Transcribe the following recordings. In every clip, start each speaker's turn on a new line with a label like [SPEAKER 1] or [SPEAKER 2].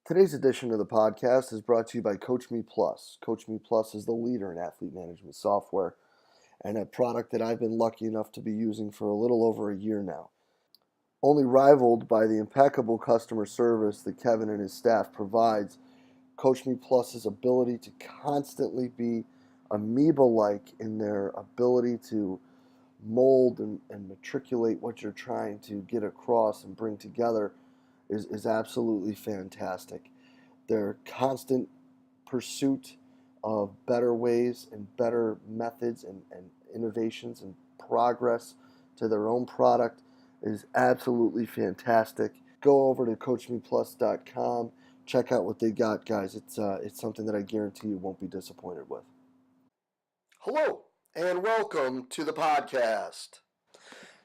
[SPEAKER 1] Today's edition of the podcast is brought to you by Coach Me Plus. Coach Me Plus is the leader in athlete management software and a product that I've been lucky enough to be using for a little over a year now. Only rivaled by the impeccable customer service that Kevin and his staff provides, Coach Me Plus's ability to constantly be amoeba-like in their ability to mold and matriculate what you're trying to get across and bring together is absolutely fantastic. Their constant pursuit of better ways and better methods and innovations and progress to their own product is absolutely fantastic. Go over to CoachMePlus.com. Check out what they got, guys. It's something that I guarantee you won't be disappointed with. Hello, and welcome to the podcast.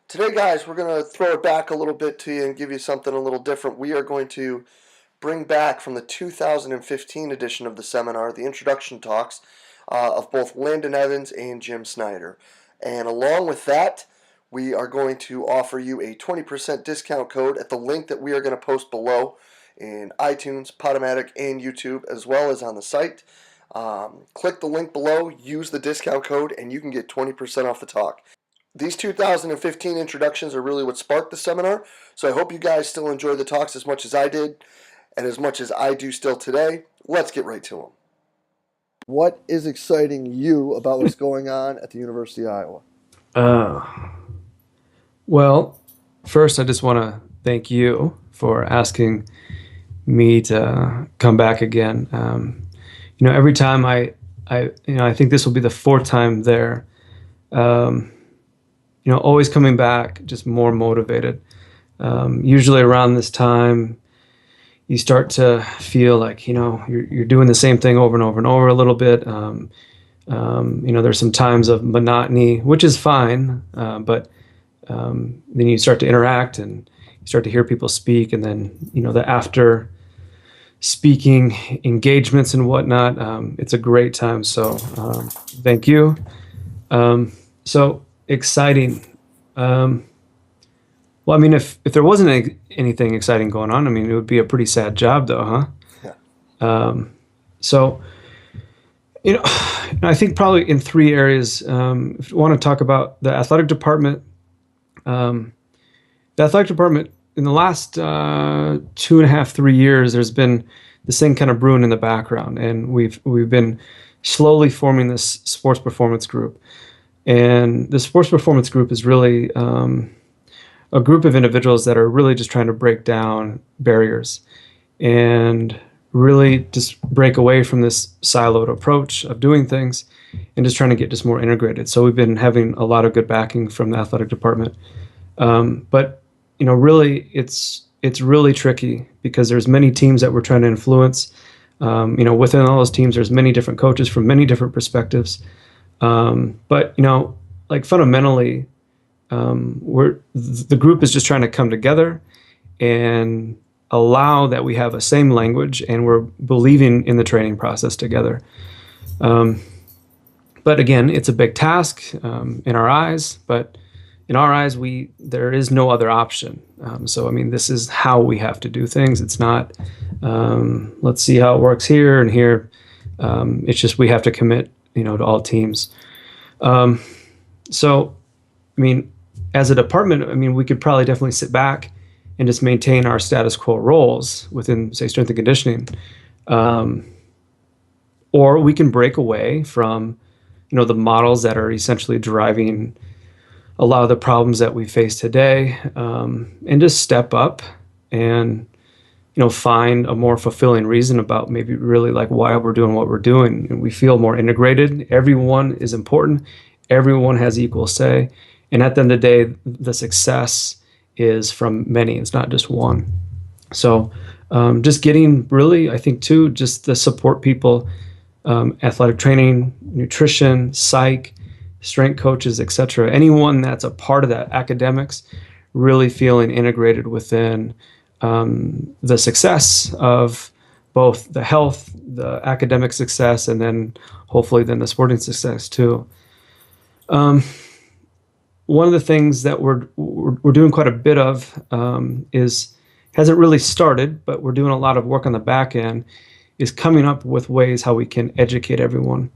[SPEAKER 1] Today, guys, we're going to throw it back a little bit to you and give you something a little different. We are going to bring back from the 2015 edition of the seminar the introduction talks of both Landon Evans and Jim Snyder. And along with that, we are going to offer you a 20% discount code at the link that we are going to post below in iTunes, Podomatic, and YouTube, as well as on the site. Click the link below, use the discount code, and you can get 20% off the talk. These 2015 introductions are really what sparked the seminar, so I hope you guys still enjoy the talks as much as I did, and as much as I do still today. Let's get right to them. What is exciting you about what's going on at the University of Iowa?
[SPEAKER 2] Well, first I just want to thank you for asking me to come back again. Every time I think this will be the fourth time there. Always coming back, just more motivated. Usually around this time, you start to feel like, you're doing the same thing over and over and over a little bit. There's some times of monotony, which is fine. But then you start to interact and you start to hear people speak. And then, the after speaking engagements and whatnot, it's a great time. So thank you. So exciting. If there wasn't anything exciting going on, it would be a pretty sad job though, huh?
[SPEAKER 1] Yeah.
[SPEAKER 2] I think probably in three areas. If you want to talk about the athletic department, in the last 2.5-3 years, there's been this thing kind of brewing in the background, and we've been slowly forming this sports performance group. And the sports performance group is really a group of individuals that are really just trying to break down barriers and really just break away from this siloed approach of doing things and just trying to get just more integrated. So we've been having a lot of good backing from the athletic department. But really it's really tricky because there's many teams that we're trying to influence. Within all those teams, there's many different coaches from many different perspectives. But fundamentally, the group is just trying to come together and allow that we have a same language and we're believing in the training process together. But again, it's a big task in our eyes, but in our eyes, there is no other option. This is how we have to do things. It's not, let's see how it works here and here. It's just we have to commit, to all teams. As a department, we could probably definitely sit back and just maintain our status quo roles within, say, strength and conditioning. Or we can break away from, the models that are essentially driving a lot of the problems that we face today, and just step up and, find a more fulfilling reason about maybe really like why we're doing what we're doing. And we feel more integrated. Everyone is important. Everyone has equal say. And at the end of the day, the success is from many. It's not just one. So just getting really, I think too, just the support people, athletic training, nutrition, psych, strength coaches, etc. Anyone that's a part of that, academics, really feeling integrated within the success of both the health, the academic success, and then hopefully then the sporting success too. One of the things that we're doing quite a bit of is hasn't really started, but we're doing a lot of work on the back end, is coming up with ways how we can educate everyone.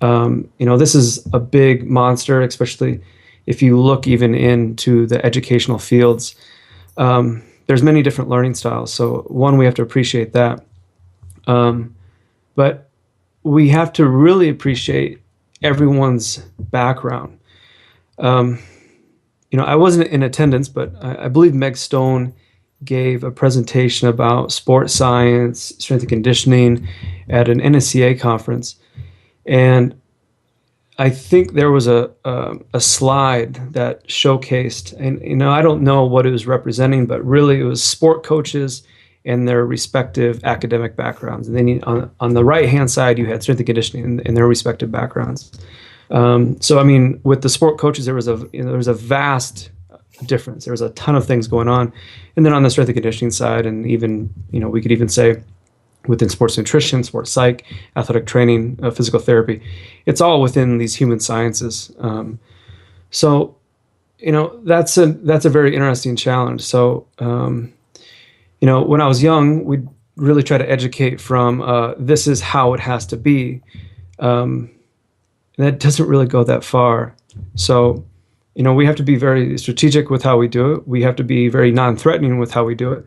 [SPEAKER 2] This is a big monster, especially if you look even into the educational fields. There's many different learning styles. So one, we have to appreciate that. But we have to really appreciate everyone's background. I wasn't in attendance, but I believe Meg Stone gave a presentation about sports science, strength and conditioning at an NSCA conference. And I think there was a slide that showcased, and I don't know what it was representing, but really it was sport coaches and their respective academic backgrounds. And then on the right-hand side, you had strength and conditioning in their respective backgrounds. With the sport coaches, there was a vast difference. There was a ton of things going on. And then on the strength and conditioning side, and even, we could even say within sports nutrition, sports psych, athletic training, physical therapy, it's all within these human sciences. That's a very interesting challenge. So, when I was young, we'd really try to educate from this is how it has to be. That doesn't really go that far. So, we have to be very strategic with how we do it. We have to be very non-threatening with how we do it.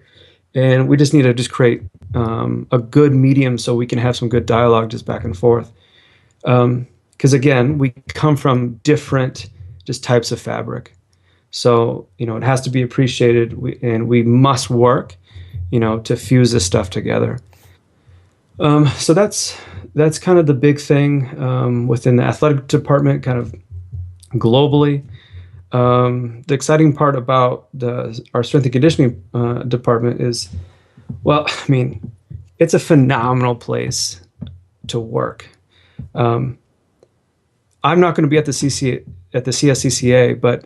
[SPEAKER 2] And we just need to just create a good medium so we can have some good dialogue just back and forth. Because again, we come from different just types of fabric. So, it has to be appreciated, and we must work, to fuse this stuff together. So that's kind of the big thing within the athletic department, kind of globally. The exciting part about our strength and conditioning department is, it's a phenomenal place to work. I'm not going to be at the CSCCA, but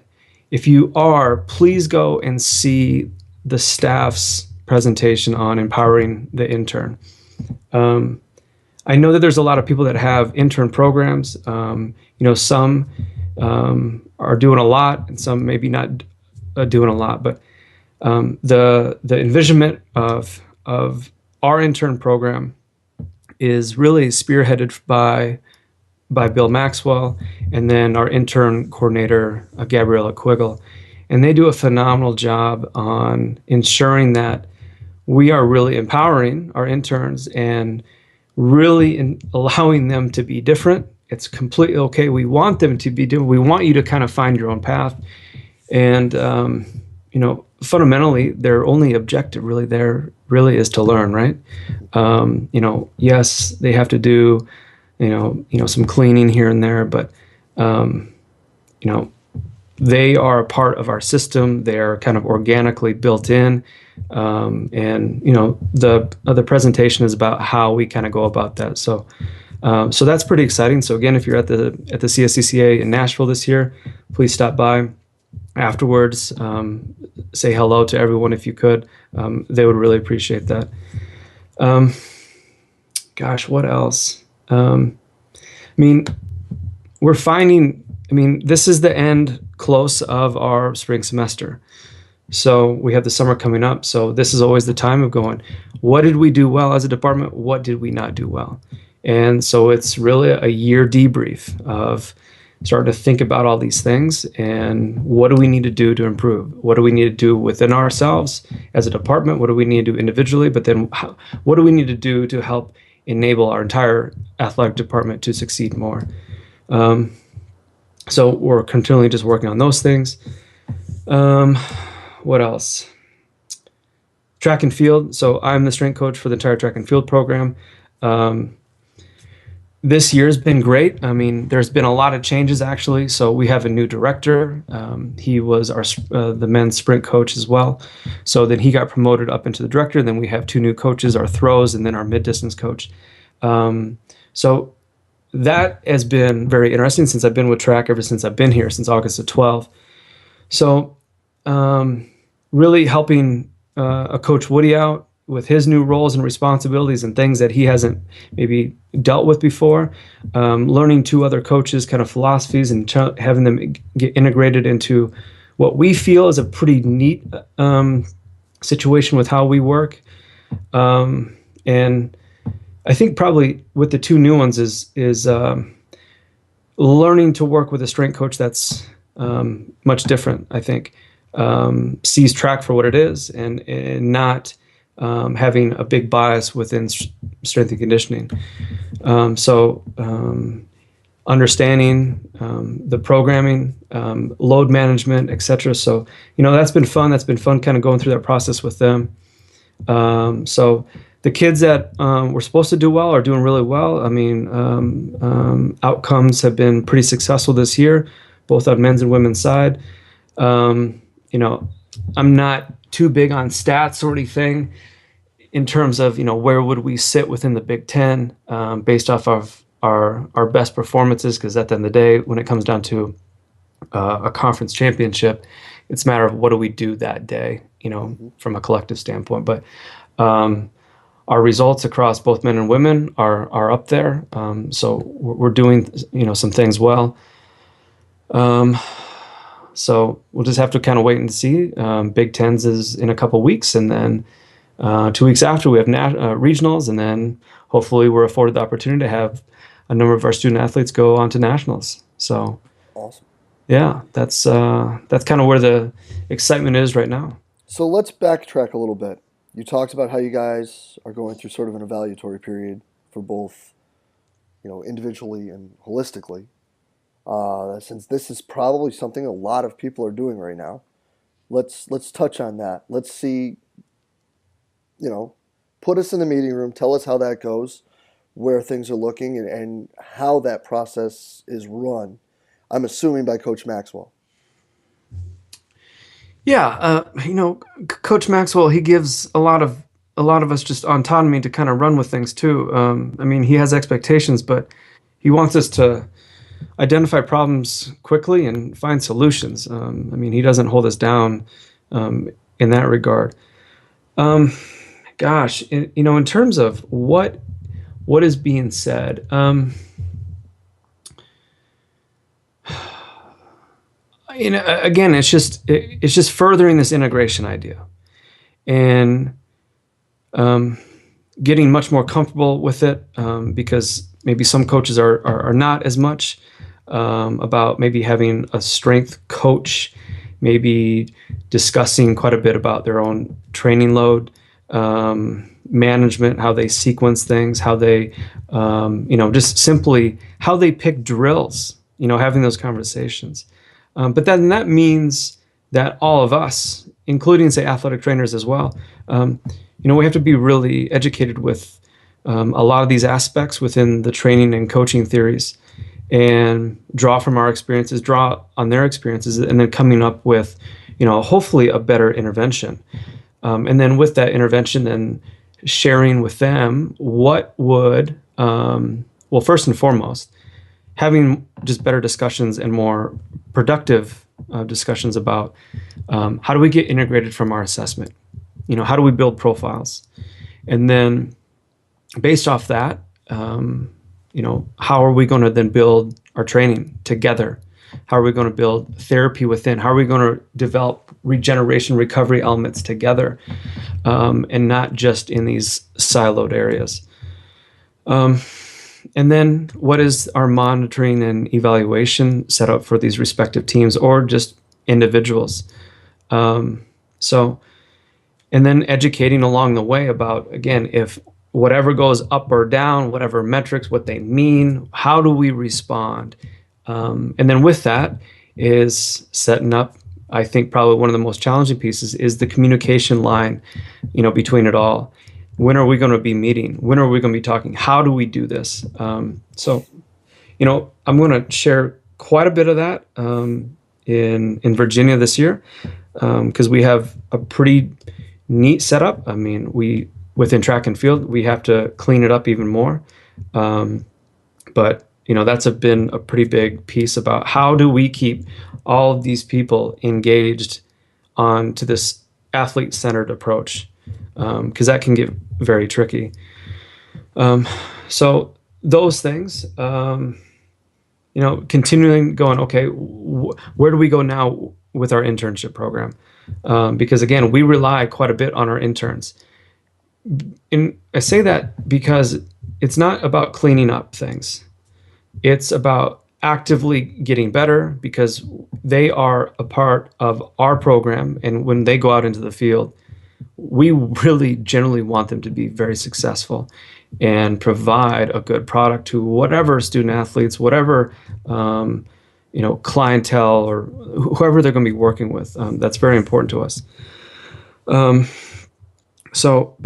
[SPEAKER 2] if you are, please go and see the staff's presentation on empowering the intern. I know that there's a lot of people that have intern programs. Some are doing a lot, and some maybe not doing a lot. But the envisionment of our intern program is really spearheaded by Bill Maxwell, and then our intern coordinator, Gabriella Quiggle. And they do a phenomenal job on ensuring that we are really empowering our interns and really allowing them to be different. It's completely okay. We want them to be different. We want you to kind of find your own path. And, fundamentally, their only objective really there really is to learn, right? Yes, they have to do, some cleaning here and there, but, they are a part of our system. They're kind of organically built in. The presentation is about how we kind of go about that. So that's pretty exciting. So again, if you're at the CSCCA in Nashville this year, please stop by afterwards. Say hello to everyone if you could. They would really appreciate that. What else? We're finding, this is the end close of our spring semester. So we have the summer coming up. So this is always the time of going, what did we do well as a department? What did we not do well? And so it's really a year debrief of starting to think about all these things and what do we need to do to improve? What do we need to do within ourselves as a department? What do we need to do individually? But then what do we need to do to help enable our entire athletic department to succeed more? So we're continually just working on those things. What else? Track and field. So I'm the strength coach for the entire track and field program. This year's been great. There's been a lot of changes actually. So we have a new director. He was the men's sprint coach as well. So then he got promoted up into the director. Then we have two new coaches, our throws and then our mid-distance coach. So that has been very interesting since I've been with track ever since I've been here, since August of 12. So really helping Coach Woody out with his new roles and responsibilities and things that he hasn't maybe dealt with before, learning two other coaches' kind of philosophies and having them get integrated into what we feel is a pretty neat situation with how we work. And I think probably with the two new ones is learning to work with a strength coach that's much different. I think sees track for what it is, and not having a big bias within strength and conditioning. So understanding the programming, load management, etc. So that's been fun. That's been fun, kind of going through that process with them. So the kids that were supposed to do well are doing really well. I mean, outcomes have been pretty successful this year, both on men's and women's side. Um, you know, I'm not too big on stats or anything in terms of where would we sit within the Big Ten based off of our best performances, because at the end of the day, when it comes down to a conference championship, it's a matter of what do we do that day,
[SPEAKER 1] Mm-hmm.
[SPEAKER 2] from a collective standpoint. But um, our results across both men and women are up there. So we're doing some things well. Um, so we'll just have to kind of wait and see. Big Tens is in a couple weeks, and then 2 weeks after we have regionals, and then hopefully we're afforded the opportunity to have a number of our student athletes go on to nationals. So
[SPEAKER 1] Awesome.
[SPEAKER 2] yeah, that's kind of where the excitement is right now.
[SPEAKER 1] So let's backtrack a little bit. You talked about how you guys are going through sort of an evaluatory period for both, individually and holistically. Since this is probably something a lot of people are doing right now, let's touch on that. Let's see, you know, put us in the meeting room. Tell us how that goes, where things are looking, and how that process is run. I'm assuming by Coach Maxwell.
[SPEAKER 2] Yeah, Coach Maxwell, he gives a lot of us just autonomy to kind of run with things too. I mean, he has expectations, but he wants us to identify problems quickly and find solutions. I mean, he doesn't hold us down in that regard. Um, Gosh, in terms of what is being said, again, it's just furthering this integration idea, and um, getting much more comfortable with it, because maybe some coaches are not as much about maybe having a strength coach, maybe discussing quite a bit about their own training load management, how they sequence things, how they, just simply how they pick drills, having those conversations. But then that means that all of us, including, say, athletic trainers as well, we have to be really educated with a lot of these aspects within the training and coaching theories, and draw from our experiences, draw on their experiences, and then coming up with, hopefully a better intervention. And then with that intervention, then sharing with them what would, well, first and foremost, having just better discussions and more productive discussions about how do we get integrated from our assessment? How do we build profiles? And then based off that, how are we going to then build our training together? How are we going to build therapy within? How are we going to develop regeneration, recovery elements together, and not just in these siloed areas? And then what is our monitoring and evaluation set up for these respective teams or just individuals? So, and then educating along the way about, again, if whatever goes up or down, whatever metrics, what they mean, how do we respond? And then with that is setting up, I think probably one of the most challenging pieces is the communication line, between it all. When are we going to be meeting? When are we going to be talking? How do we do this? So, I'm going to share quite a bit of that in Virginia this year, because we have a pretty neat setup. I mean, within track and field, we have to clean it up even more. But that's been a pretty big piece about how do we keep all of these people engaged on to this athlete-centered approach, because that can get very tricky. So those things, continuing going, okay, where do we go now with our internship program? because again, we rely quite a bit on our interns. And I say that because it's not about cleaning up things. It's about actively getting better because they are a part of our program. And when they go out into the field, we really generally want them to be very successful and provide a good product to whatever student athletes, whatever clientele or whoever they're going to be working with. That's very important to us. But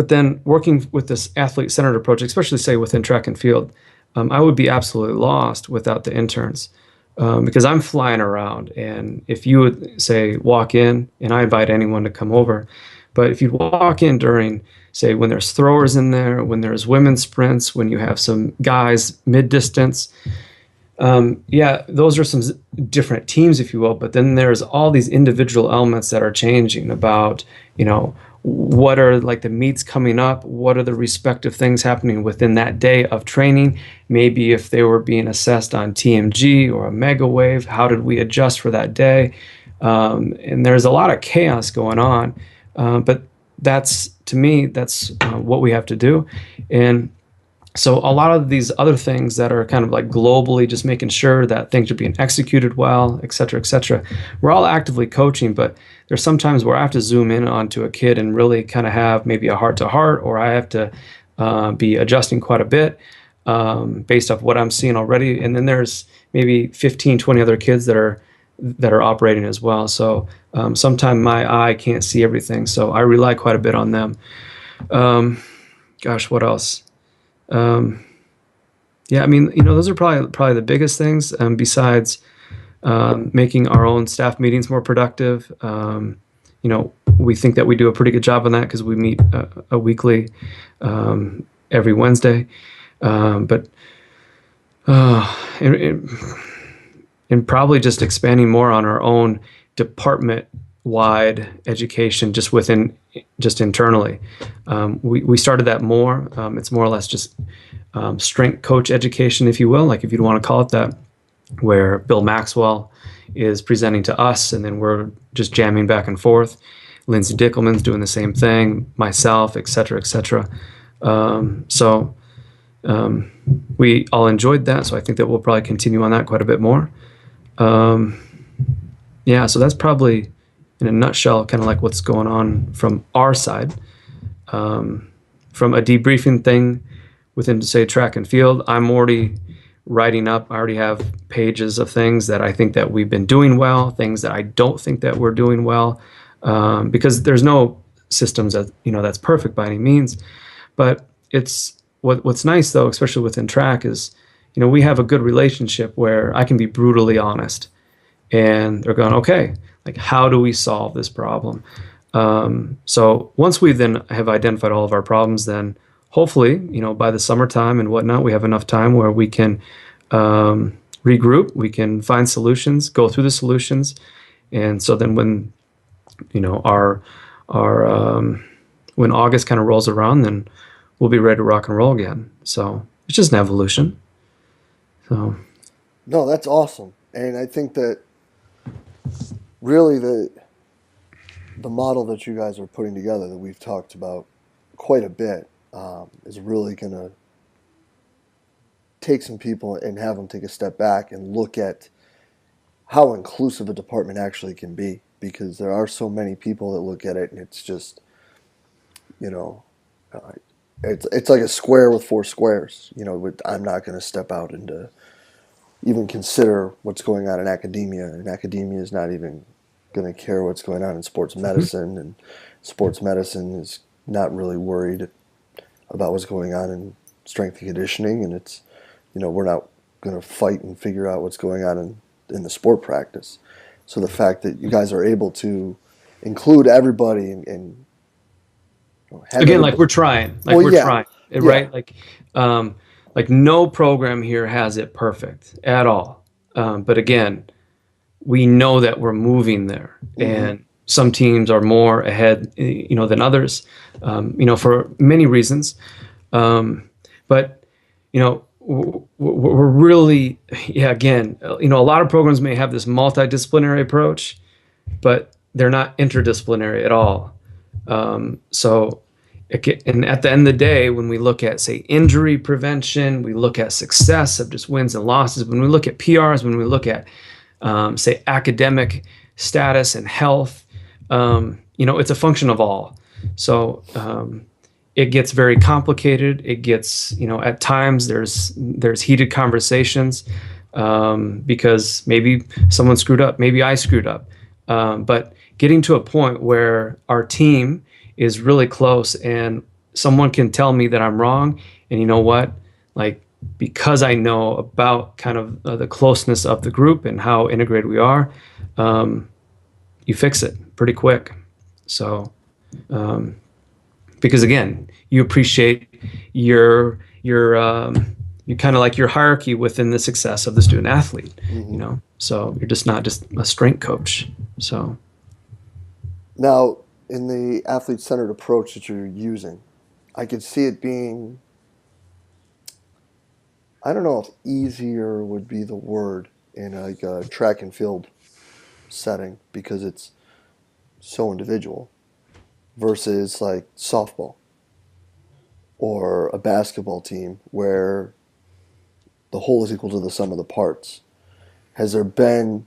[SPEAKER 2] then working with this athlete-centered approach, especially say within track and field, I would be absolutely lost without the interns because I'm flying around. And if you would say walk in, and I invite anyone to come over, but if you walk in during, say, when there's throwers in there, when there's women's sprints, when you have some guys mid-distance, those are some different teams, if you will. But then there's all these individual elements that are changing about, what are like the meets coming up? What are the respective things happening within that day of training? Maybe if they were being assessed on TMG or a mega wave, how did we adjust for that day? And there's a lot of chaos going on. But to me, that's what we have to do. And so a lot of these other things that are kind of like globally just making sure that things are being executed well, et cetera, we're all actively coaching, but there's sometimes where I have to zoom in onto a kid and really kind of have maybe a heart-to-heart, or I have to be adjusting quite a bit based off what I'm seeing already. And then there's maybe 15, 20 other kids that are operating as well. So sometimes my eye can't see everything, so I rely quite a bit on them. What else? Those are probably the biggest things, besides making our own staff meetings more productive. We think that we do a pretty good job on that because we meet a weekly every Wednesday. And probably just expanding more on our own department-wide education just internally. We started that more. It's more or less just strength coach education, if you will, like if you want to call it that, where Bill Maxwell is presenting to us and then we're just jamming back and forth. Lindsay Dickelman's doing the same thing, myself, et cetera. We all enjoyed that, so I think that we'll probably continue on that quite a bit more. So that's probably, in a nutshell, kind of like what's going on from our side. From a debriefing thing within, say, track and field, I'm already writing up. I already have pages of things that I think that we've been doing well, things that I don't think that we're doing well, because there's no systems that's perfect by any means. But it's what's nice though, especially within track, is we have a good relationship where I can be brutally honest, and they're going, okay, like how do we solve this problem? So once we then have identified all of our problems, then hopefully, by the summertime and whatnot, we have enough time where we can regroup, we can find solutions, go through the solutions, and so then when our when August kind of rolls around, then we'll be ready to rock and roll again. So it's just an evolution. So
[SPEAKER 1] no, that's awesome, and I think that really the model that you guys are putting together that we've talked about quite a bit is really going to take some people and have them take a step back and look at how inclusive a department actually can be, because there are so many people that look at it and it's just, it's like a square with four squares. I'm not going to step out and even consider what's going on in academia, and academia is not even going to care what's going on in sports medicine, and sports medicine is not really worried about what's going on in strength and conditioning, and it's, we're not going to fight and figure out what's going on in the sport practice. So the fact that you guys are able to include everybody and
[SPEAKER 2] again, like we're trying, right? Like no program here has it perfect at all. But again, we know that we're moving there, and some teams are more ahead, than others, for many reasons. But we're really, again, a lot of programs may have this multidisciplinary approach, but they're not interdisciplinary at all. So, and at the end of the day, when we look at, say, injury prevention, we look at success of just wins and losses. When we look at PRs, when we look at, say, academic status and health, it's a function of all. So it gets very complicated. It gets, at times there's heated conversations because maybe someone screwed up, maybe I screwed up. But getting to a point where our team is really close and someone can tell me that I'm wrong, and you know what, like, because I know about kind of the closeness of the group and how integrated we are, you fix it pretty quick. So, because again, you appreciate you kind of like your hierarchy within the success of the student athlete, so you're just not just a strength coach. So
[SPEAKER 1] Now, in the athlete-centered approach that you're using, I could see it being, I don't know if easier would be the word in like a track and field setting because it's so individual versus like softball or a basketball team where the whole is equal to the sum of the parts. Has there been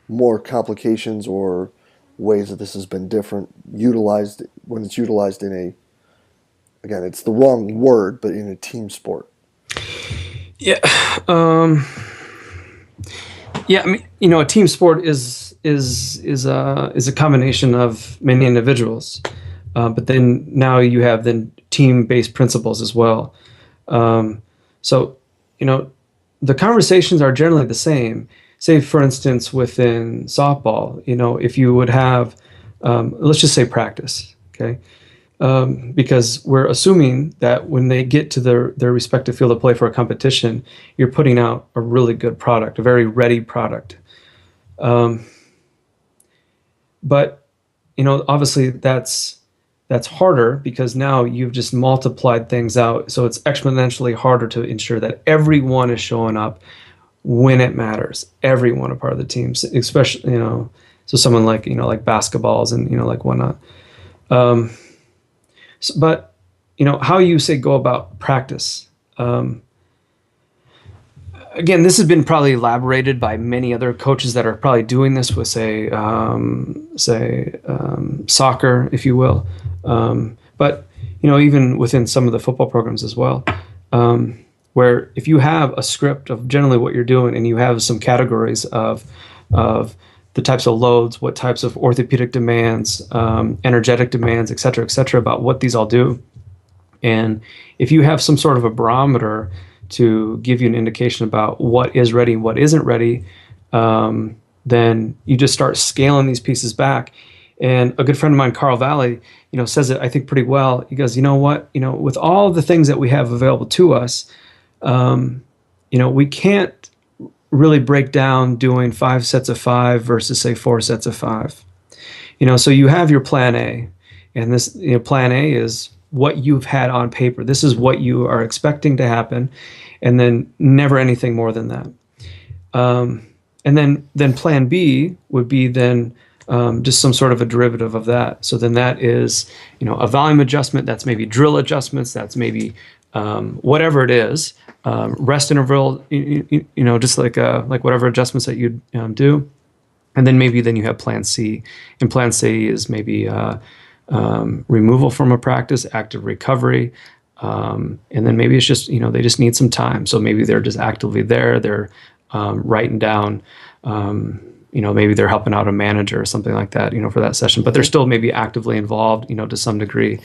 [SPEAKER 1] more complications or ways that this has been different utilized when it's utilized in a, again, it's the wrong word, but in a team sport?
[SPEAKER 2] yeah, yeah. I mean, a team sport is a combination of many individuals, but then now you have then team-based principles as well. So the conversations are generally the same. Say, for instance, within softball, if you would have, let's just say practice, okay? Because we're assuming that when they get to their respective field of play for a competition, you're putting out a really good product, a very ready product. But obviously that's harder because now you've just multiplied things out. So it's exponentially harder to ensure that everyone is showing up when it matters. Everyone a part of the team, especially, so someone like, like basketballs and, like whatnot. But, how you say go about practice. Again, this has been probably elaborated by many other coaches that are probably doing this with, say, soccer, if you will. But, even within some of the football programs as well, where if you have a script of generally what you're doing and you have some categories of the types of loads, what types of orthopedic demands, energetic demands, et cetera, about what these all do. And if you have some sort of a barometer to give you an indication about what is ready and what isn't ready, then you just start scaling these pieces back. And a good friend of mine, Carl Valley, says it, I think, pretty well. He goes, you know what, with all the things that we have available to us, we can't really break down doing 5 sets of 5 versus, say, 4 sets of 5. So you have your plan A, and this, plan A is what you've had on paper. This is what you are expecting to happen, and then never anything more than that. And then plan B would be then just some sort of a derivative of that. So then that is, a volume adjustment. That's maybe drill adjustments. That's maybe whatever it is, rest interval. Just like whatever adjustments that you do. And then maybe then you have plan C, and plan C is maybe removal from a practice, active recovery. And then maybe it's just, they just need some time. So maybe they're just actively there. They're writing down, maybe they're helping out a manager or something like that, for that session, but they're still maybe actively involved, to some degree.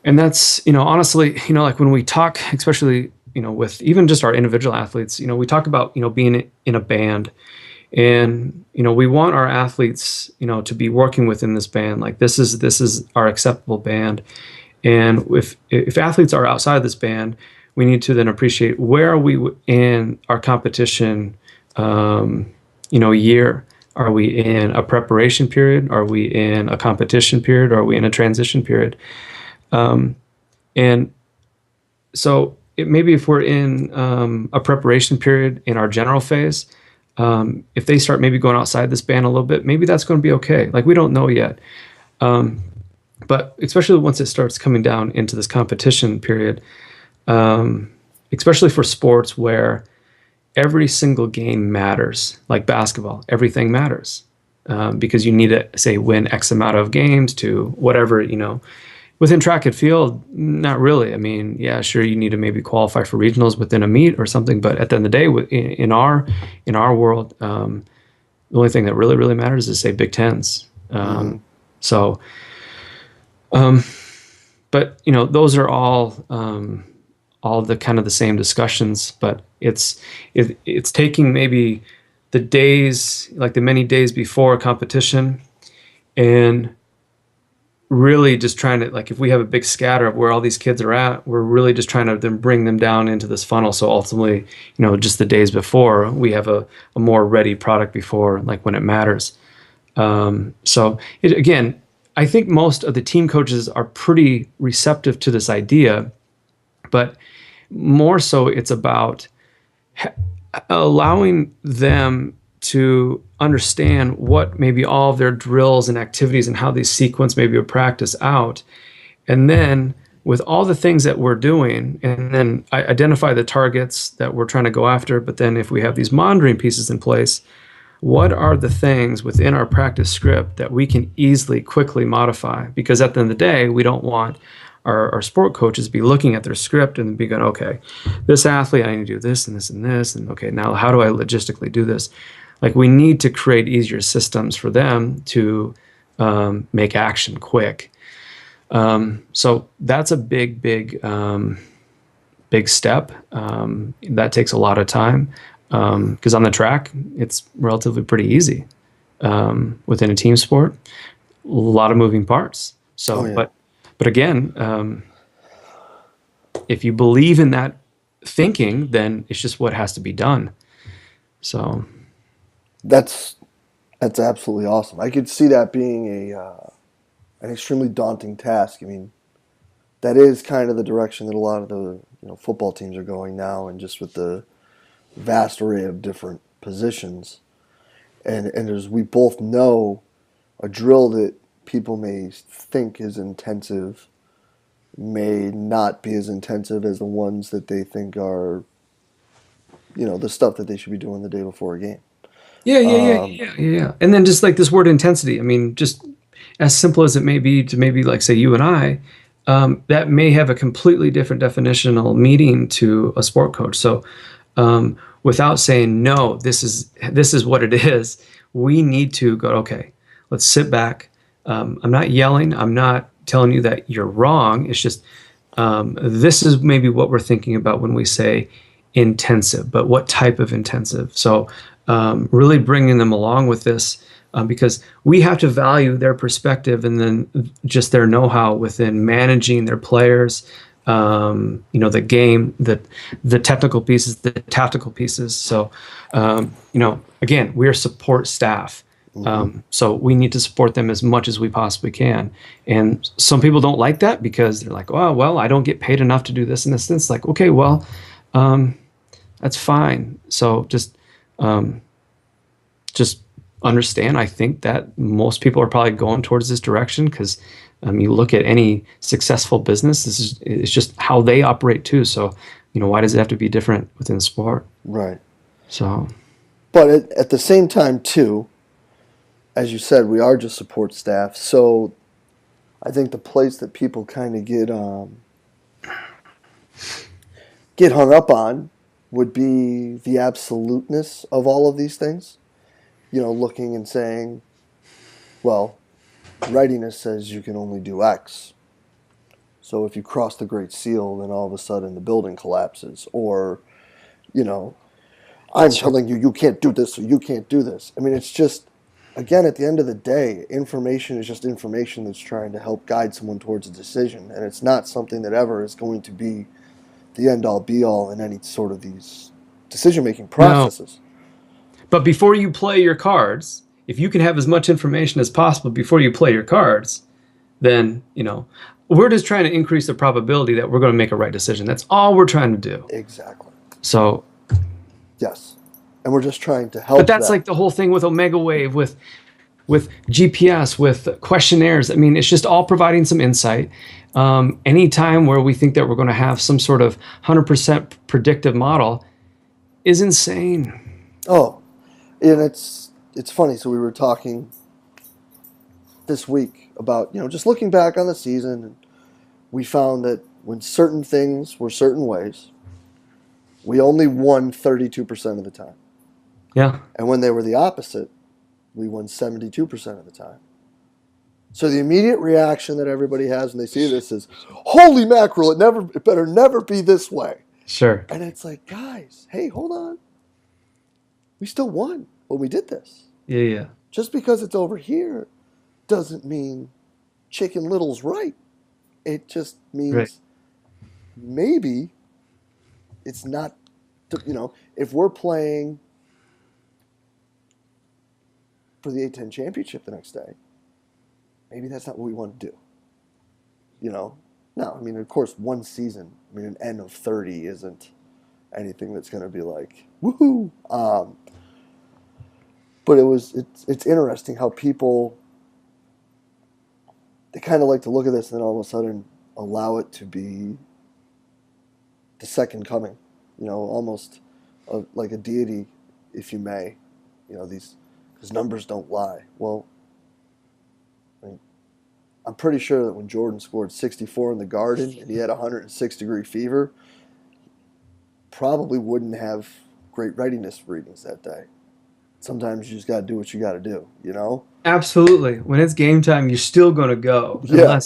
[SPEAKER 2] And that's, honestly, like when we talk, especially, with even just our individual athletes, we talk about, being in a band. And, we want our athletes, to be working within this band. Like this is our acceptable band. And if athletes are outside of this band, we need to then appreciate where are we in our competition, year. Are we in a preparation period? Are we in a competition period? Are we in a transition period? And so maybe if we're in a preparation period in our general phase, If they start maybe going outside this band a little bit, maybe that's going to be okay. Like, we don't know yet. But especially once it starts coming down into this competition period, especially for sports where every single game matters, like basketball, everything matters, because you need to, say, win X amount of games to whatever, within track and field, not really. I mean, yeah, sure, you need to maybe qualify for regionals within a meet or something, but at the end of the day, in our world, the only thing that really, really matters is, say, Big Tens. So, but those are all the kind of the same discussions, but it's taking maybe the days, like the many days before a competition, and really just trying to, like, if we have a big scatter of where all these kids are at, we're really just trying to then bring them down into this funnel. So ultimately, just the days before, we have a more ready product before, like, when it matters. Again, I think most of the team coaches are pretty receptive to this idea, but more so it's about allowing them to understand what maybe all of their drills and activities and how they sequence maybe a practice out. And then with all the things that we're doing, and then I identify the targets that we're trying to go after. But then if we have these monitoring pieces in place, what are the things within our practice script that we can easily, quickly modify? Because at the end of the day, we don't want our sport coaches be looking at their script and be going, okay, this athlete, I need to do this and this and this. And okay, now how do I logistically do this? Like, we need to create easier systems for them to make action quick. So that's a big step. That takes a lot of time, because on the track, it's relatively pretty easy. Within a team sport, a lot of moving parts. So, but again, if you believe in that thinking, then it's just what has to be done. So
[SPEAKER 1] That's absolutely awesome. I could see that being an extremely daunting task. I mean, that is kind of the direction that a lot of the football teams are going now, and just with the vast array of different positions. And as we both know, a drill that people may think is intensive may not be as intensive as the ones that they think are, the stuff that they should be doing the day before a game.
[SPEAKER 2] Yeah. And then just like this word intensity, I mean, just as simple as it may be to maybe, like, say, you and I, that may have a completely different definitional meaning to a sport coach. So without saying, no, this is what it is, we need to go, okay, let's sit back. I'm not yelling. I'm not telling you that you're wrong. It's just, this is maybe what we're thinking about when we say intensive, but what type of intensive? So really bringing them along with this, because we have to value their perspective and then just their know-how within managing their players, the game, the technical pieces, the tactical pieces. So, again, we're support staff. So we need to support them as much as we possibly can. And some people don't like that because they're like, oh, well, I don't get paid enough to do this and this. It's like, okay, well, that's fine. So just understand. I think that most people are probably going towards this direction because you look at any successful business, it's just how they operate too. So, why does it have to be different within sport?
[SPEAKER 1] Right.
[SPEAKER 2] So,
[SPEAKER 1] but at the same time too, as you said, we are just support staff. So I think the place that people kind of get hung up on would be the absoluteness of all of these things. Looking and saying, well, readiness says you can only do X. So if you cross the Great Seal, then all of a sudden the building collapses. Or, I'm telling you, you can't do this or you can't do this. I mean, it's just, again, at the end of the day, information is just information that's trying to help guide someone towards a decision. And it's not something that ever is going to be the end-all, be-all in any sort of these decision-making processes.
[SPEAKER 2] No. But before you play your cards, if you can have as much information as possible before you play your cards, then, we're just trying to increase the probability that we're going to make a right decision. That's all we're trying to do.
[SPEAKER 1] Exactly.
[SPEAKER 2] So.
[SPEAKER 1] Yes. and we're just trying to
[SPEAKER 2] But
[SPEAKER 1] help
[SPEAKER 2] that's
[SPEAKER 1] them.
[SPEAKER 2] like the whole thing with Omega Wave, with GPS, with questionnaires. I mean, it's just all providing some insight. Anytime where we think that we're going to have some sort of 100% predictive model is insane.
[SPEAKER 1] Oh, and it's funny. So we were talking this week about just looking back on the season, and we found that when certain things were certain ways, we only won 32% of the time,
[SPEAKER 2] Yeah,
[SPEAKER 1] and when they were the opposite, we won 72% of the time. So the immediate reaction that everybody has when they see this is, "Holy mackerel! It better never be this way."
[SPEAKER 2] sure.
[SPEAKER 1] And it's like, guys, hey, hold on. We still won when we did this.
[SPEAKER 2] Yeah, yeah.
[SPEAKER 1] Just because it's over here doesn't mean Chicken Little's right. It just
[SPEAKER 2] Right.
[SPEAKER 1] means maybe it's not, if we're playing for the A10 championship the next day, maybe that's not what we want to do. No, I mean, of course, one season, I mean, an N of 30 isn't anything that's going to be like, woohoo. But it's interesting how people, they kind of like to look at this and then all of a sudden allow it to be the second coming, almost like a deity, if you may, because numbers don't lie. Well, I mean, I'm pretty sure that when Jordan scored 64 in the Garden and he had 106-degree fever, probably wouldn't have great readiness readings that day. Sometimes you just got to do what you got to do.
[SPEAKER 2] Absolutely. When it's game time, you're still going to go,
[SPEAKER 1] Yeah,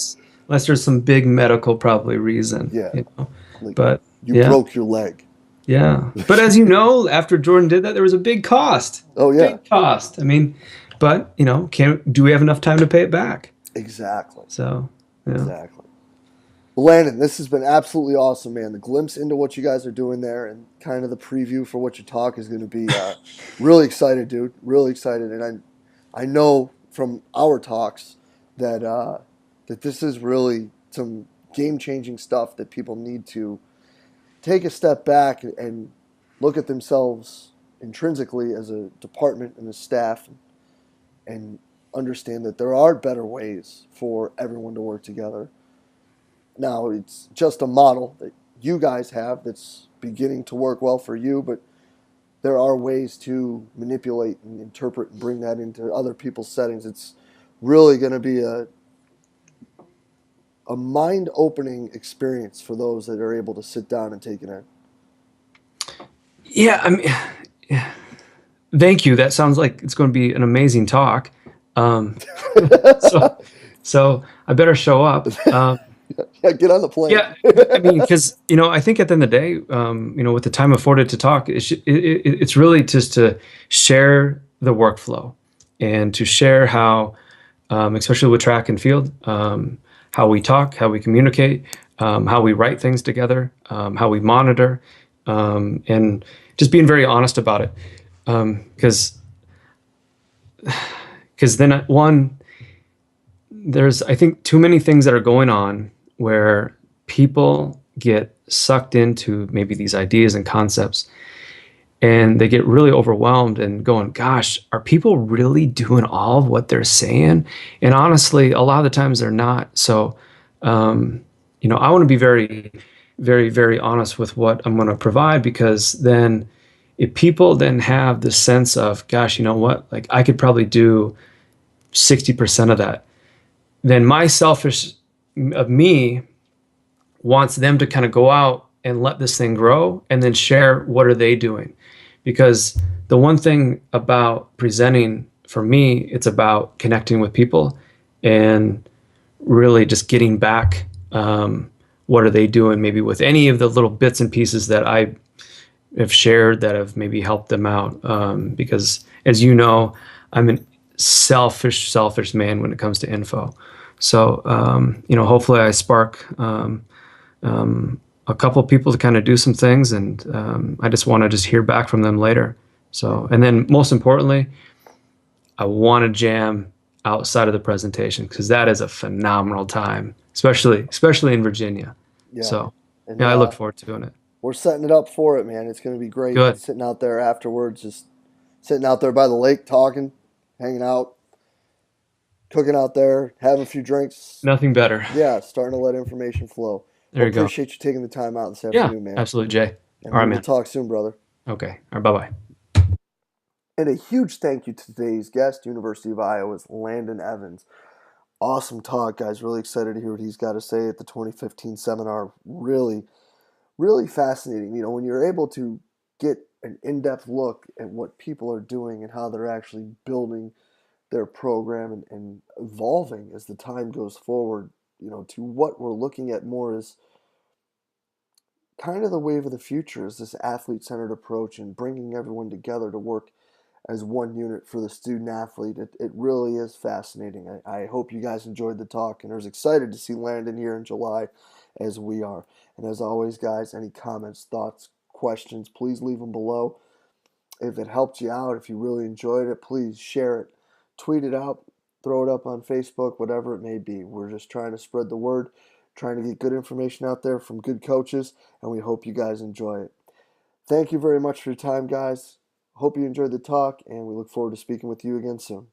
[SPEAKER 2] unless there's some big medical probably reason,
[SPEAKER 1] yeah.
[SPEAKER 2] you know.
[SPEAKER 1] Like
[SPEAKER 2] But
[SPEAKER 1] you
[SPEAKER 2] yeah,
[SPEAKER 1] broke your leg.
[SPEAKER 2] yeah. But as you know, after Jordan did that, there was a big cost.
[SPEAKER 1] Oh yeah,
[SPEAKER 2] Big cost. I mean, but do we have enough time to pay it back?
[SPEAKER 1] exactly,
[SPEAKER 2] So, yeah.
[SPEAKER 1] exactly. Landon, this has been absolutely awesome, man. The glimpse into what you guys are doing there and kind of the preview for what your talk is going to be. Really excited, dude. Really excited, and I know from our talks that that this is really some game-changing stuff that people need to take a step back and look at themselves intrinsically as a department and a staff, and understand that there are better ways for everyone to work together. Now, it's just a model that you guys have that's beginning to work well for you, but there are ways to manipulate and interpret and bring that into other people's settings. It's really going to be a mind-opening experience for those that are able to sit down and take it in.
[SPEAKER 2] Yeah, I mean, yeah. Thank you. That sounds like it's going to be an amazing talk. Um, so, so I better show up.
[SPEAKER 1] Yeah, get on the plane.
[SPEAKER 2] Yeah, I mean, because I think at the end of the day, with the time afforded to talk, it's really just to share the workflow and to share how, especially with track and field, how we talk, how we communicate, how we write things together, how we monitor, and just being very honest about it, because then there's, I think, too many things that are going on where people get sucked into maybe these ideas and concepts and they get really overwhelmed and going, gosh, are people really doing all of what they're saying? And honestly, a lot of the times they're not. So, I want to be very, very, very honest with what I'm going to provide, because then if people then have the sense of, gosh, you know what, like I could probably do 60% of that, then my selfish of me wants them to kind of go out and let this thing grow and then share what are they doing. Because the one thing about presenting for me, it's about connecting with people and really just getting back, what are they doing, maybe with any of the little bits and pieces that I have shared that have maybe helped them out. Because as you know, I'm a selfish man when it comes to info. So, hopefully I spark a couple of people to kind of do some things, and I just want to just hear back from them later. So, and then most importantly, I want to jam outside of the presentation, because that is a phenomenal time, especially in Virginia.
[SPEAKER 1] Yeah.
[SPEAKER 2] So,
[SPEAKER 1] And
[SPEAKER 2] yeah, I look forward to doing it.
[SPEAKER 1] we're setting it up for it, man. It's going to be great.
[SPEAKER 2] Good.
[SPEAKER 1] Sitting out there afterwards, just Sitting out there by the lake, talking, hanging out, cooking out there, having a few drinks.
[SPEAKER 2] Nothing better.
[SPEAKER 1] Yeah, starting to let information flow.
[SPEAKER 2] There
[SPEAKER 1] Well,
[SPEAKER 2] you go.
[SPEAKER 1] appreciate you taking the time out this
[SPEAKER 2] Yeah,
[SPEAKER 1] afternoon, man.
[SPEAKER 2] absolutely, Jay.
[SPEAKER 1] And
[SPEAKER 2] All right,
[SPEAKER 1] we will
[SPEAKER 2] man.
[SPEAKER 1] talk soon, brother.
[SPEAKER 2] Okay. All right, bye-bye.
[SPEAKER 1] And a huge thank you to today's guest, University of Iowa's Landon Evans. Awesome talk, guys. Really excited to hear what he's got to say at the 2015 seminar. Really, really fascinating. You know, when you're able to get an in-depth look at what people are doing and how they're actually building their program and evolving as the time goes forward, you know, to what we're looking at more is kind of the wave of the future is this athlete-centered approach and bringing everyone together to work as one unit for the student athlete. It really is fascinating. I hope you guys enjoyed the talk and are as excited to see Landon here in July as we are. And as always, guys, any comments, thoughts, questions, please leave them below. If it helped you out, if you really enjoyed it, please share it, tweet it out, throw it up on Facebook, whatever it may be. We're just trying to spread the word, trying to get good information out there from good coaches, and we hope you guys enjoy it. Thank you very much for your time, guys. Hope you enjoyed the talk, and we look forward to speaking with you again soon.